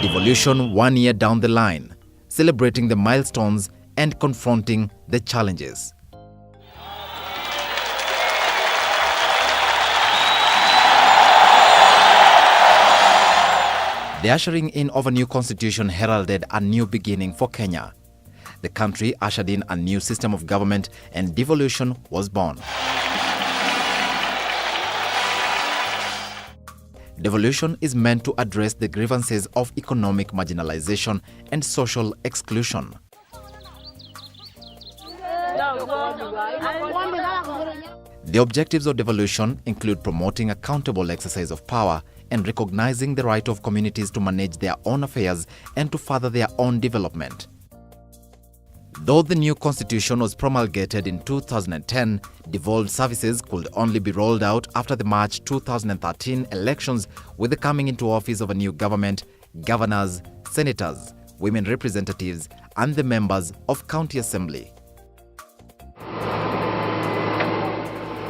Devolution 1 year down the line, celebrating the milestones and confronting the challenges. The ushering in of a new constitution heralded a new beginning for Kenya. The country ushered in a new system of government and devolution was born. Devolution is meant to address the grievances of economic marginalization and social exclusion. The objectives of devolution include promoting accountable exercise of power and recognizing the right of communities to manage their own affairs and to further their own development. Though the new constitution was promulgated in 2010, devolved services could only be rolled out after the March 2013 elections, with the coming into office of a new government, governors, senators, women representatives, and the members of county assembly.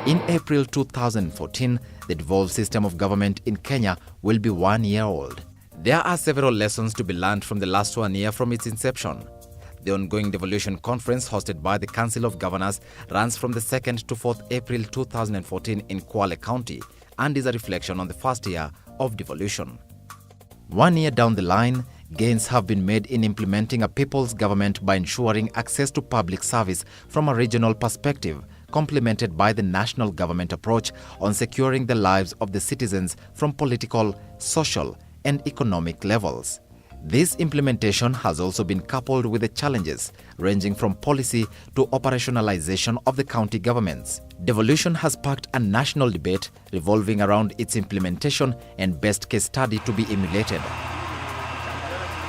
In April 2014, the devolved system of government in Kenya will be 1 year old. There are several lessons to be learned from the last 1 year from its inception. The ongoing devolution conference hosted by the Council of Governors runs from the 2nd to 4th April 2014 in Kwale County and is a reflection on the first year of devolution. 1 year down the line, gains have been made in implementing a people's government by ensuring access to public service from a regional perspective, complemented by the national government approach on securing the lives of the citizens from political, social, and economic levels. This implementation has also been coupled with the challenges ranging from policy to operationalization of the county governments. Devolution has sparked a national debate revolving around its implementation and best case study to be emulated.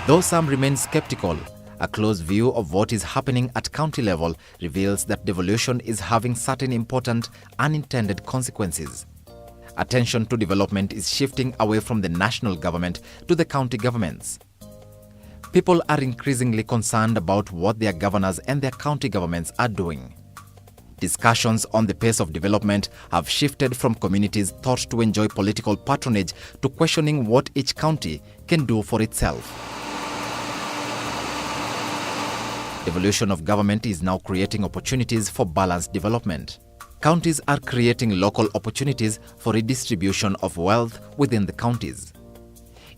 Though some remain skeptical, a close view of what is happening at county level reveals that devolution is having certain important unintended consequences. Attention to development is shifting away from the national government to the county governments. People are increasingly concerned about what their governors and their county governments are doing. Discussions on the pace of development have shifted from communities thought to enjoy political patronage to questioning what each county can do for itself. Devolution of government is now creating opportunities for balanced development. Counties are creating local opportunities for redistribution of wealth within the counties.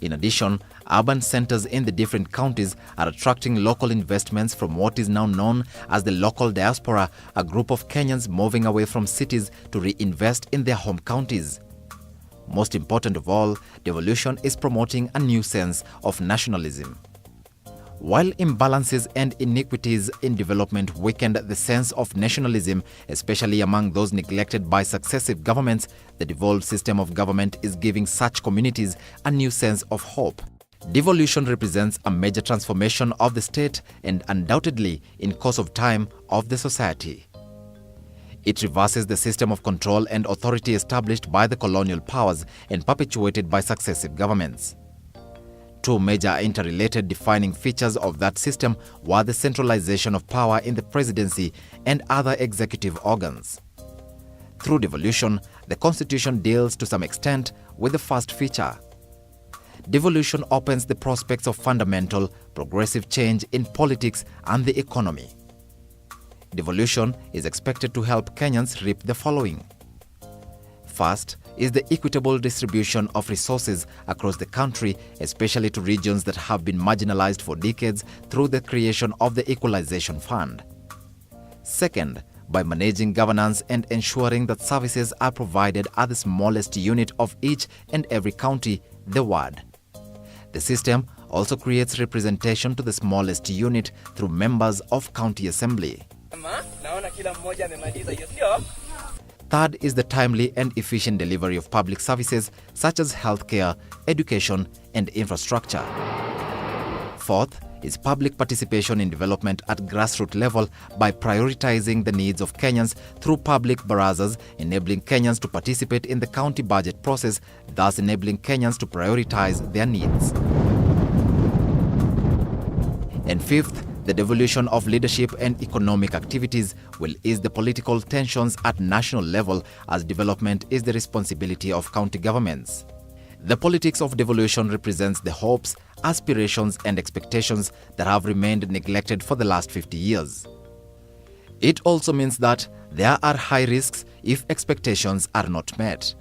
In addition, urban centers in the different counties are attracting local investments from what is now known as the local diaspora, a group of Kenyans moving away from cities to reinvest in their home counties. Most important of all, devolution is promoting a new sense of nationalism. While imbalances and inequities in development weakened the sense of nationalism, especially among those neglected by successive governments, the devolved system of government is giving such communities a new sense of hope. Devolution represents a major transformation of the state and undoubtedly, in course of time, of the society. It reverses the system of control and authority established by the colonial powers and perpetuated by successive governments. Two major interrelated defining features of that system were the centralization of power in the presidency and other executive organs. Through devolution, the constitution deals to some extent with the first feature. Devolution opens the prospects of fundamental, progressive change in politics and the economy. Devolution is expected to help Kenyans reap the following. First is the equitable distribution of resources across the country, especially to regions that have been marginalized for decades through the creation of the Equalization Fund. Second, by managing governance and ensuring that services are provided at the smallest unit of each and every county, the ward. The system also creates representation to the smallest unit through members of county assembly. Third is the timely and efficient delivery of public services such as healthcare, education, and infrastructure. Fourth is public participation in development at grassroots level by prioritizing the needs of Kenyans through public barazas, enabling Kenyans to participate in the county budget process, thus enabling Kenyans to prioritize their needs. And fifth, the devolution of leadership and economic activities will ease the political tensions at national level, as development is the responsibility of county governments. The politics of devolution represents the hopes, aspirations and expectations that have remained neglected for the last 50 years. It also means that there are high risks if expectations are not met.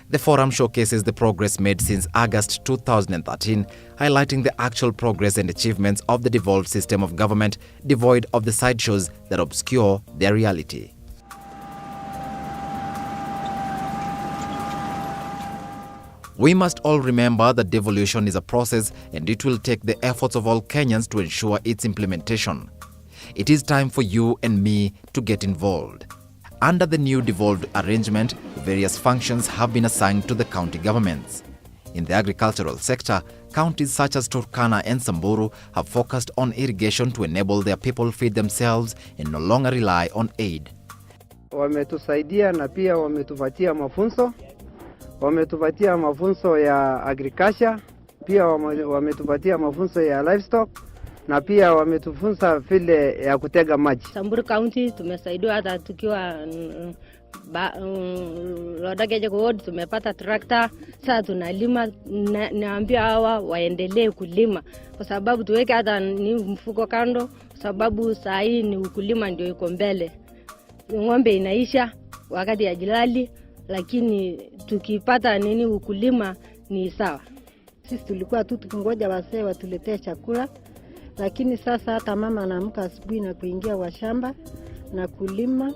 The forum showcases the progress made since August 2013, highlighting the actual progress and achievements of the devolved system of government, devoid of the sideshows that obscure their reality. We must all remember that devolution is a process and it will take the efforts of all Kenyans to ensure its implementation. It is time for you and me to get involved. Under the new devolved arrangement, various functions have been assigned to the county governments. In the agricultural sector, counties such as Turkana and Samburu have focused on irrigation to enable their people feed themselves and no longer rely on aid. Wametusaidia na pia wametupatia mafunzo. Wametupatia mafunzo ya agriculture, pia wametupatia mafunzo ya livestock, na pia wametufunza vile ya kutega maji. Samburu County tumesaidiwa hata tukiwa Lodageje Ward tumepata tractor. Sasa tunalima, naambia hawa waendelee kulima kwa sababu tuweke hata ni mfuko kando, sababu saa hii ni ukulima ndio iko mbele. Ng'ombe inaisha wakati ya jilali, lakini tukipata ukulima ni sawa. Sisi tulikuwa tu tukingoja wasee watuletee chakula, lakini sasa hata mama anaamka asubuhi na kuingia kwa shamba na kulima.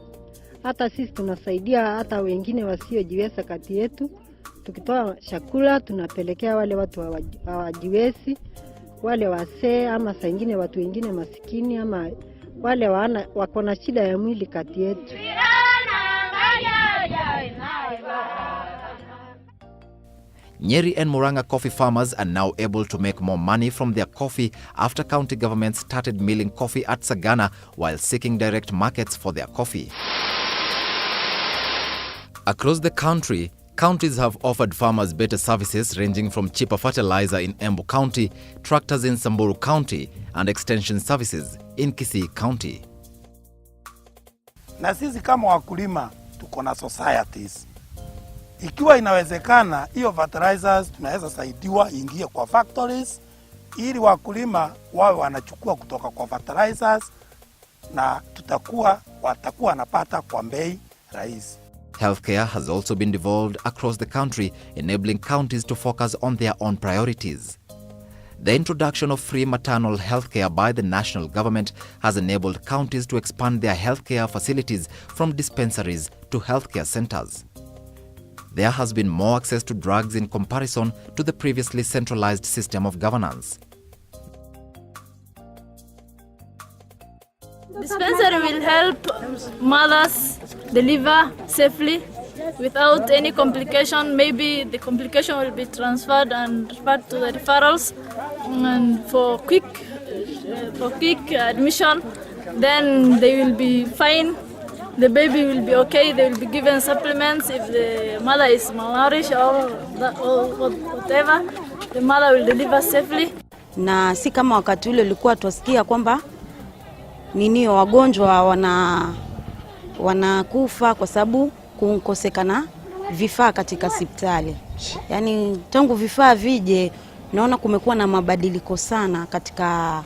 Hata sisi tunasaidia hata wengine wasiojiweza kati yetu. Tukitoa chakula tunapelekea wale watu hawajiwezi, wale wasee ama saa nyingine watu wengine masikini ama wale wako na shida ya mwili kati yetu. Nyeri and Murang'a coffee farmers are now able to make more money from their coffee after county governments started milling coffee at Sagana while seeking direct markets for their coffee. Across the country, counties have offered farmers better services ranging from cheaper fertilizer in Embu County, tractors in Samburu County, and extension services in Kisii County. Na sisi kama wakulima tuko na societies. Ikiwa inawezekana, hiyo fertilizers tunaweza saidiwa ingie kwa factories ili wakulima wawe wanachukua kutoka kwa fertilizers na watakuwa wanapata kwa bei rahisi. Healthcare has also been devolved across the country, enabling counties to focus on their own priorities. The introduction of free maternal healthcare by the national government has enabled counties to expand their healthcare facilities from dispensaries to healthcare centers. There has been more access to drugs in comparison to the previously centralized system of governance. Dispensary will help mothers deliver safely without any complication. Maybe the complication will be transferred and referred to the referrals, and for quick admission, then they will be fine. The baby will be okay. They will be given supplements if the mother is malnourished or whatever. The mother will deliver safely. Na si kama wakati ule ulikuwa tusikia kwamba wagonjwa wanakufa kwa sababu kukosekana vifaa katika hospitali. Yaani tangu vifaa vije naona kumekuwa na mabadiliko sana katika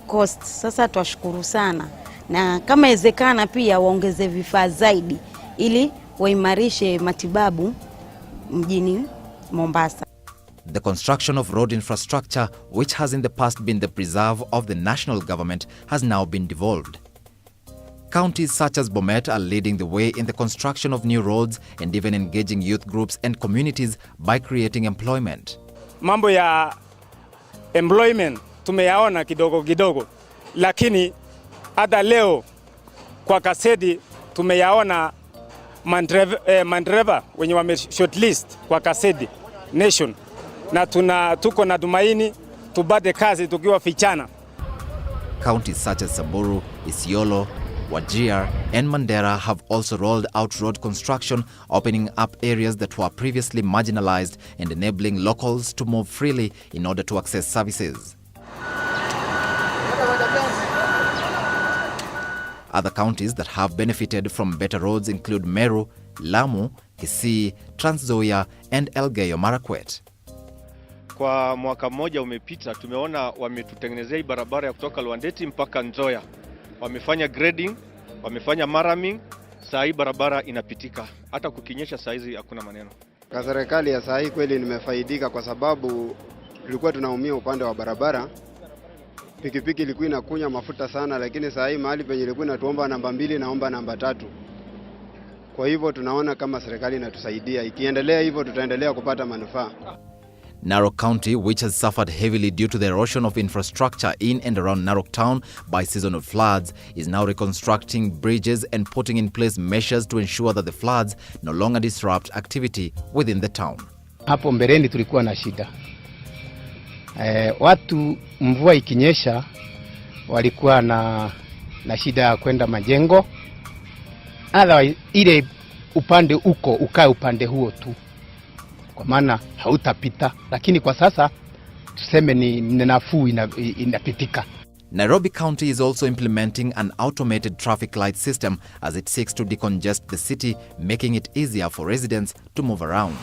cost. Sasa twashukuru sana. Na kama ezekana pia waongeze vifaa zaidi ili waimarishe matibabu mjini Mombasa. The construction of road infrastructure, which has in the past been the preserve of the national government, has now been devolved. Counties such as Bomet are leading the way in the construction of new roads and even engaging youth groups and communities by creating employment. Mambo ya employment tumeyaona kidogo, lakini hata leo kwa Kasedi tumeyaona mandreva wenye wame shortlist kwa Kasedi Nation, na tuko na tumaini tubade kazi tukiwa fichana. Counties such as Samburu, Isiolo, Wajir and Mandera have also rolled out road construction, opening up areas that were previously marginalized and enabling locals to move freely in order to access services. Other counties that have benefited from better roads include Meru, Lamu, Kisii, Trans Nzoia and Elgeyo Marakwet. Kwa mwaka mmoja umepita, tumeona wametutengenezea barabara ya kutoka Lwandeti mpaka Nzoia. Wamefanya grading, wamefanya maraming, saa hii barabara inapitika. Hata kukinyesha saa hizi hakuna maneno. Kwa serikali ya saa hii kweli nimefaidika kwa sababu tulikuwa tunaumia upande wa barabara. Pikipiki ilikuwa inakunya mafuta sana, lakini saa hii mahali penye ilikuwa inatuomba namba 2 naomba namba 3. Kwa hivyo tunaona kama serikali inatusaidia. Ikiendelea hivyo tutaendelea kupata manufaa. Narok County, which has suffered heavily due to the erosion of infrastructure in and around Narok town by seasonal floods, is now reconstructing bridges and putting in place measures to ensure that the floods no longer disrupt activity within the town. Hapo mbeleni tulikuwa na shida. Watu mvua ikinyesha walikuwa na shida ya kwenda majengo. Otherwise ile upande ukae upande huo tu, kwa maana hautapita, lakini kwa sasa tuseme ni nafuu inapitika. Nairobi County is also implementing an automated traffic light system as it seeks to decongest the city, making it easier for residents to move around.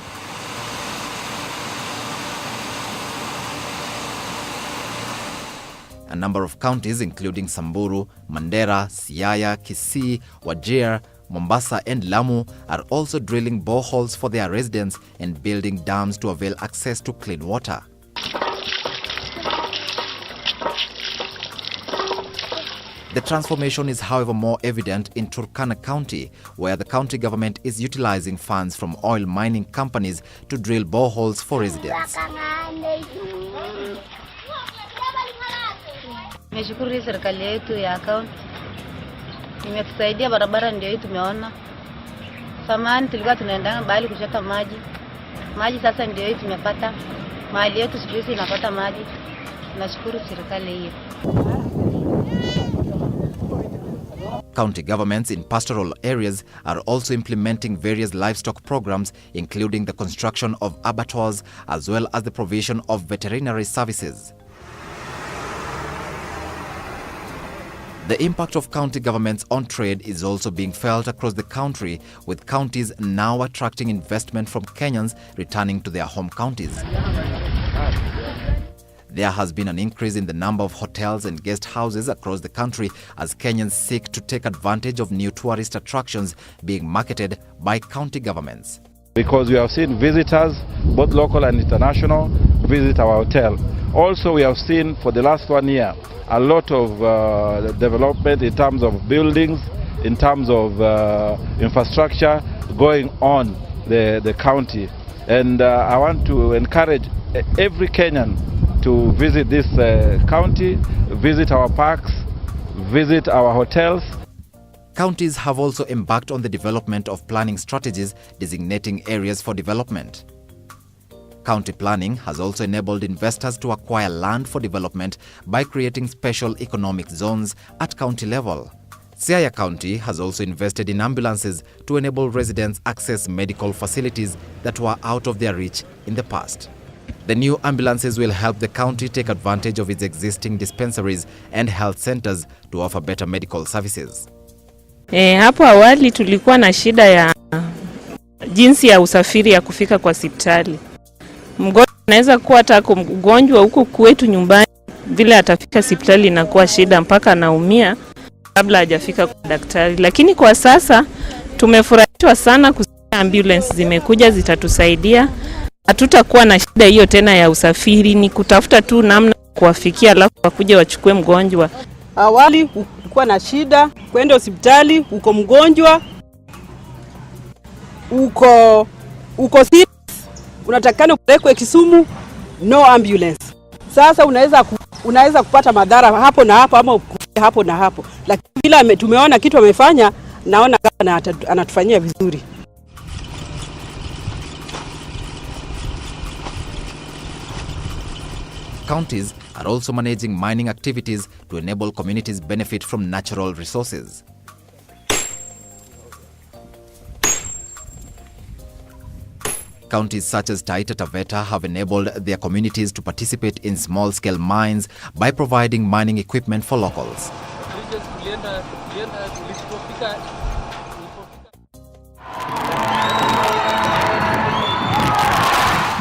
A number of counties including Samburu, Mandera, Siaya, Kisii, Wajir, Mombasa and Lamu are also drilling boreholes for their residents and building dams to avail access to clean water. The transformation is, however, more evident in Turkana County, where the county government is utilizing funds from oil mining companies to drill boreholes for residents. Nimeshukuru serikali yetu ya kaunti. Imetusaidia barabara ndio hii tumeona. Samani tulikuwa tunaenda bali kuchota maji. Maji sasa ndio hii tumepata. Mahali yetu siku hizi inapata maji. Nashukuru serikali hiyo. County governments in pastoral areas are also implementing various livestock programs, including the construction of abattoirs as well as the provision of veterinary services. The impact of county governments on trade is also being felt across the country, with counties now attracting investment from Kenyans returning to their home counties. There has been an increase in the number of hotels and guest houses across the country as Kenyans seek to take advantage of new tourist attractions being marketed by county governments. Because we have seen visitors, both local and international, visit our hotel. Also, we have seen for the last 1 year a lot of development in terms of buildings, in terms of infrastructure going on the county. And I want to encourage every Kenyan to visit this county, visit our parks, visit our hotels. Counties have also embarked on the development of planning strategies designating areas for development. County planning has also enabled investors to acquire land for development by creating special economic zones at county level. C.R.A. County has also invested in ambulances to enable residents access medical facilities that were out of their reach in the past. The new ambulances will help the county take advantage of its existing dispensaries and health centers to offer better medical services. Hapo awali tulikuwa na shida ya jinsi ya usafiri ya kufika kwa hospitali. Mgonjwa anaweza kuwa hata mgonjwa huko kwetu nyumbani, vile atafika hospitali inakuwa shida mpaka anaumia kabla hajafika kwa daktari. Lakini kwa sasa tumefurahishwa sana kusikia ambulance zimekuja, zitatusaidia. Hatutakuwa na shida hiyo tena ya usafiri, ni kutafuta tu namna kuwafikia alafu wakuje wachukue mgonjwa. Awali ulikuwa na shida kwenda hospitali, uko mgonjwa, uko serious, unatakana upelekwe Kisumu, no ambulance. Sasa unaweza kupata madhara hapo na hapo ama hapo na hapo. Lakini bila tumeona kitu amefanya, naona kama anatufanyia vizuri. Counties are also managing mining activities to enable communities benefit from natural resources. Counties such as Taita Taveta have enabled their communities to participate in small-scale mines by providing mining equipment for locals.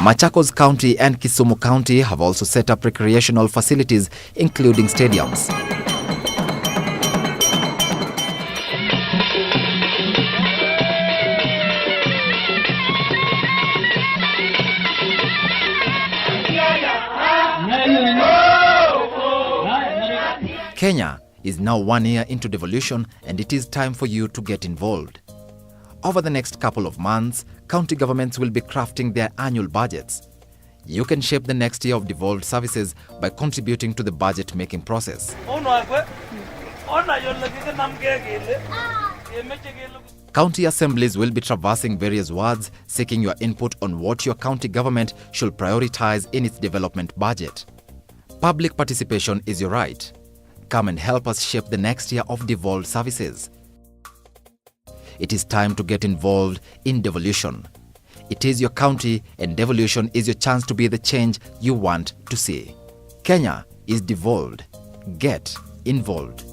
Machakos County and Kisumu County have also set up recreational facilities, including stadiums. Kenya is now 1 year into devolution, and it is time for you to get involved. Over the next couple of months, county governments will be crafting their annual budgets. You can shape the next year of devolved services by contributing to the budget-making process. County assemblies will be traversing various wards, seeking your input on what your county government should prioritize in its development budget. Public participation is your right. Come and help us shape the next year of devolved services. It is time to get involved in devolution. It is your county, and devolution is your chance to be the change you want to see. Kenya is devolved. Get involved.